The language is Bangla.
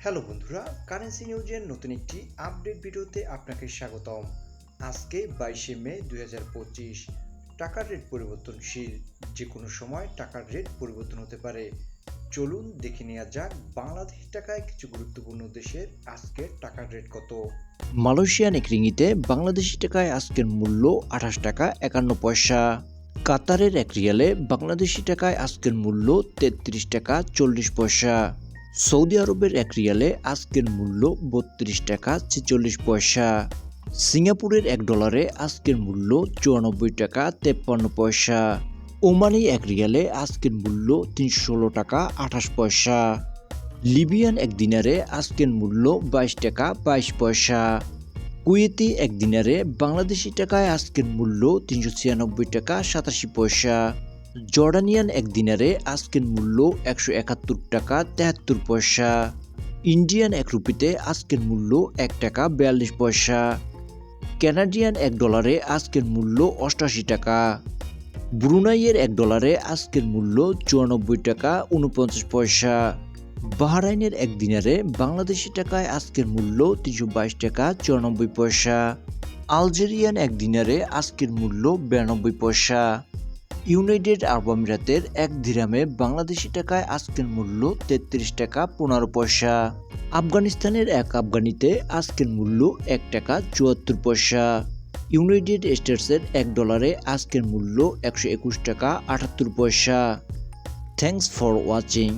হ্যালো বন্ধুরা, কারেন্সি নিউজের নতুন একটি আপডেট ভিডিওতে আপনাকে স্বাগতম। আজকে 22শে মে 2025। টাকার রেট পরিবর্তনশীল, যে কোনো সময় টাকার রেট পরিবর্তন হতে পারে। চলুন দেখে নেওয়া যাক বাংলাদেশি টাকায় কিছু গুরুত্বপূর্ণ দেশের আজকের টাকার রেট কত। মালয়েশিয়ান এক রিঙ্গিতে বাংলাদেশি টাকায় আজকের মূল্য 28 টাকা 51 পয়সা। কাতারের এক রিয়ালে বাংলাদেশি টাকায় আজকের মূল্য 33 টাকা 40 পয়সা। সৌদি আরবের এক রিয়ালে আজকের মূল্য 32 টাকা 46 পয়সা। সিঙ্গাপুরের এক ডলারে আজকের মূল্য 94 টাকা 53 পয়সা। ওমানি এক রিয়ালে আজকের মূল্য 316 টাকা 28 পয়সা। লিবিয়ান এক দিনারে আজকের মূল্য 22 টাকা 22 পয়সা। কুয়েতি এক দিনারে বাংলাদেশি টাকায় আজকের মূল্য 396 টাকা 87 পয়সা। জর্ডানিয়ান এক দিনারে আজকের মূল্য 171 টাকা 73 পয়সা। ইন্ডিয়ান এক রুপিতে আজকের মূল্য 1 টাকা 42 পয়সা। কানাডিয়ান এক ডলারে আজকের মূল্য 88 টাকা। ব্রুনাইয়ের এক ডলারে আজকের মূল্য 94 টাকা 49 পয়সা। বাহরাইনের এক দিনারে বাংলাদেশি টাকায় আজকের মূল্য 322 টাকা 94 পয়সা। আলজেরিয়ান এক দিনারে আজকের মূল্য 92 পয়সা। ইউনাইটেড আরব আমিরাতের এক দিরহামে বাংলাদেশি টাকায় আজকের মূল্য 33 টাকা 15 পয়সা। আফগানিস্তানের এক আফগানিতে আজকের মূল্য 1 টাকা 74 পয়সা। ইউনাইটেড স্টেটসের এক ডলারে আজকের মূল্য 121 টাকা 78 পয়সা। Thanks for watching.